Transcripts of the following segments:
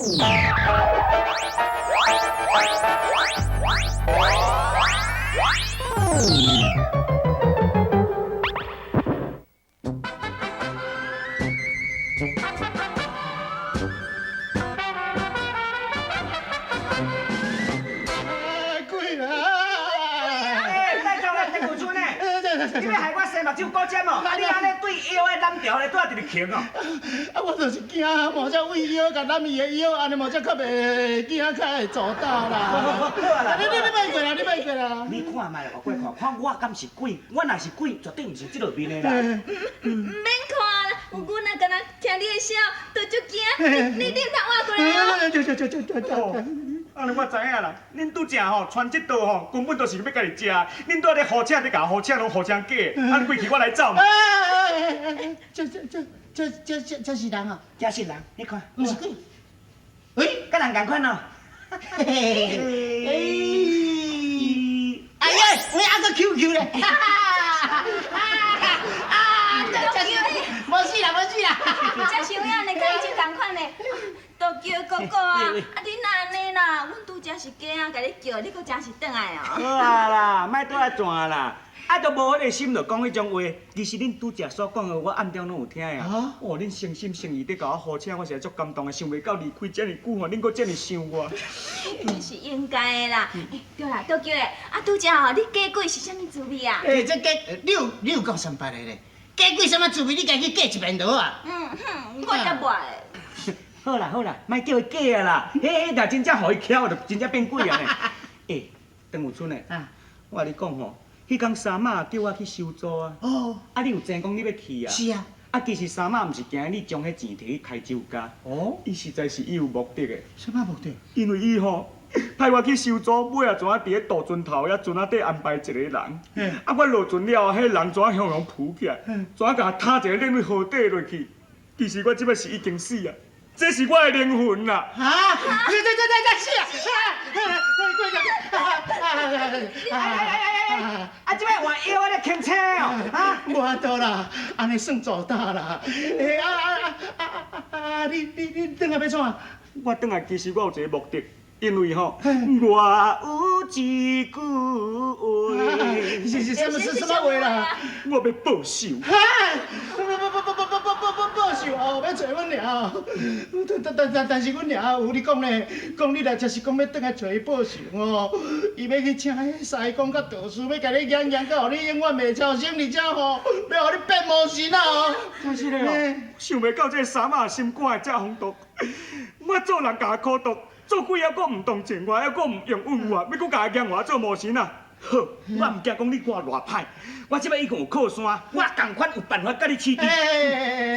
你要害我生目睭骨尖哦！啊，你安尼对腰的男条咧，拄仔直直轻哦！啊，我就是惊，莫只为腰甲咱伊的腰，安尼莫只较袂惊，较会做到啦。好啦，你别过啦，你别过啦。你看卖，后过看，看我敢是鬼？我若是鬼，绝对毋是这落面的啦。免看啦，我若敢若听你的笑，都足惊。你通换过来哦。安尼我知影啦，恁拄则吼穿这道吼，根本就是要甲你食。恁拄咧好车咧甲好车拢好成假，安尼规气我来走嘛。这是人啊？这是人，你看，不是鬼。喂，甲人共款哦。哎呀，我还个 QQ 咧！无事啦，无事啦。这像样的，甲伊就同款的。都叫哥哥啊！啊，你哪安尼啦？阮拄则是假啊，甲你叫，你搁真是转来哦。好啊啦，莫倒来转啦。啊，都无迄个心，就讲迄种话。其实恁拄则所讲的，我暗中拢有听的啊。哦，恁诚心诚意伫甲我好请，我实在足感动的。想袂到离开遮尔久吼，恁搁遮尔想我。这是应该的啦。对啦，都叫的。啊，拄则吼，你假鬼是啥物滋味啊？这假，你有讲三八的咧？假鬼什么滋味？你家己假一遍就好啊。我才袂。好啦好啦，莫叫伊假啊啦，迄若真正互伊巧，就真正变鬼啊呢。张有春诶，我甲你讲吼，迄天三妈叫我去收租啊。哦。啊，你有真讲你要去啊？是啊。啊，其实三妈毋是惊你将迄钱摕去开酒家。哦。伊实在是伊有目的诶。什么目的？因为伊吼派我去收租，尾啊怎啊伫咧渡船头遐船仔底安排一个人。啊，我落船了后，迄人怎啊向阳浮起来，怎啊甲他一个扔去河底落去。其实我即摆是已经死啊。这是我的灵魂啦！啊！这是啊！啊！这摆换腰我咧轻车哦！啊！无法度啦，安尼算做大啦！你转来要怎？我转来其实我有一个目的，因为吼，我有一句话，是什么话啦？我要报仇。报仇哦，要找阮娘，但是阮娘有你讲咧，讲你来就是讲要转来找伊报仇哦，伊要去请迄西公甲道士，要甲你养到，互你永远袂超生，而且吼，要互你变魔神啊哦！真是咧，想袂到这个三马心肝会这风毒，我做人甲苦毒，做鬼还阁唔动情，我还阁唔用温柔，要阁甲伊养我做魔神啊！好，我唔惊讲你看偌歹，我即摆已经有靠山，我共款有办法甲你起底。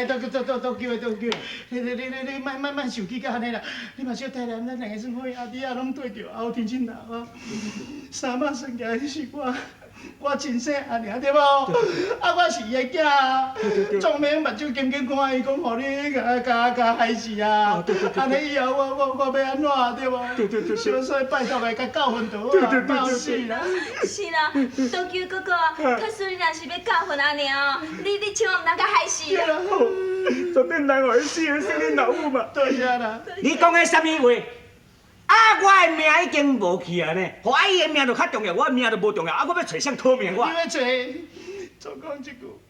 都叫你莫受气甲安尼啦，你嘛小体谅，咱两个算好兄弟啊，拢对着后天亲人啊。三马生下是我亲生阿娘对无？啊，我是伊的囝，总免目睭金金看伊讲，互你甲害死啊！安尼以后我要安怎对无？所以拜托来甲教训就好啊，冒死啦！是啦，都叫哥哥，可是你若是要教训安尼哦，你千万唔通甲害死啊！绝对难互伊死的，算恁老母嘛。对啊啦。你讲的什么话？啊，我的命已经无去啊呢，互伊的命就较重要，我的命就无重要，啊，我要找谁讨命我？你要找，总讲一句，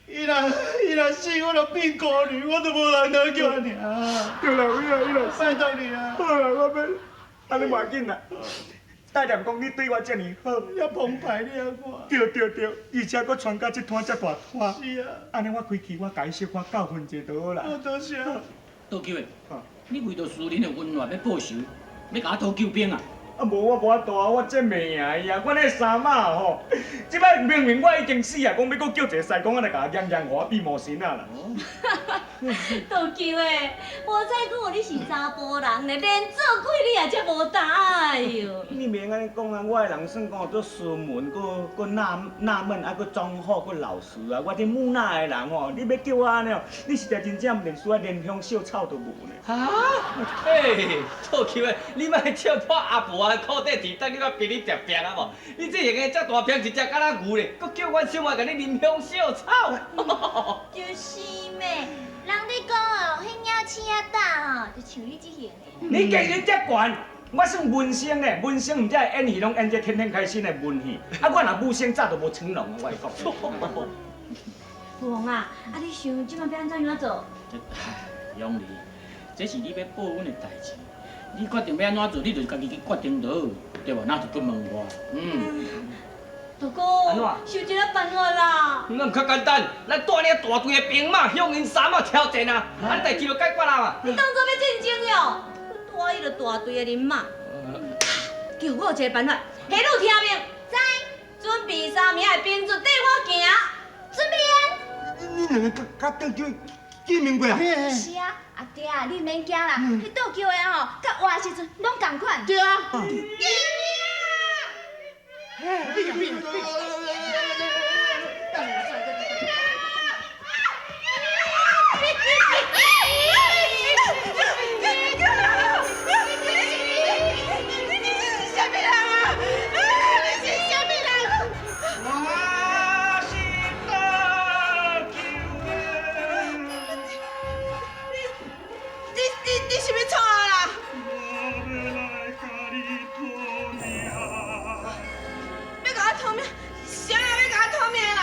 伊若死，我就变孤女，我都无人讨叫尔。对啦，伊若拜托你啊！好啦，我要，安尼袂紧啦。大念讲你对我遮尔好，遐澎湃你啊看。对，而且佫传到这摊遮大摊。是啊。安尼我开去，我甲伊小可教训一下就好啦。多谢。倒救的，你为着私人的温暖要报仇，要甲我讨救兵啊？啊无我无法度啊，我真命啊呀！我那三马吼，即摆明明我已经死啊，讲要佫叫一个西公啊来甲我养我变魔神啊啦！倒救的，无再讲你是查甫人咧，连做鬼你也才无胆哎哟！你免安尼讲啊，我的人算讲做斯文，佫纳闷，啊佫忠厚，佫老实啊！我这木讷的人哦，你要叫我安尼哦，你实在真正连属连香小草都无呢。啊？嘿，倒救的，你莫跳破阿婆啊裤底地，等你我逼你食饼啊无？你这下个遮大片一只敢若牛咧，佫叫我小妹甲你啉香小草。就是咩？人咧讲哦，迄领请打吼，就像你这型的。你竟然遮悬，我算文生呢，文生唔才会演戏，拢演这天天开心的文戏。啊，我若武生早就无成龙啊，我会讲。父王啊，你想即摆要安怎样做？唉，永利，这是你要报阮的代志，你决定要安怎做，你就家己去决定倒，对无？哪就去问我。大哥，想一个办法啦。那较简单，咱带领大队的兵马向因三马挑战啊，啊，代志就解决啦嘛。你当作要战争哟？带迄个大队的人马。叫我有一个办法，下路听命，知？准备3名的兵卒缀我行，准备。你两个甲邓叫见面过啊？是啊，阿爹啊，你免惊啦，迄倒叫的吼，甲活的时阵拢共款。对啊。你是要创啊啦？要甲我讨命，啥要甲我讨命啦？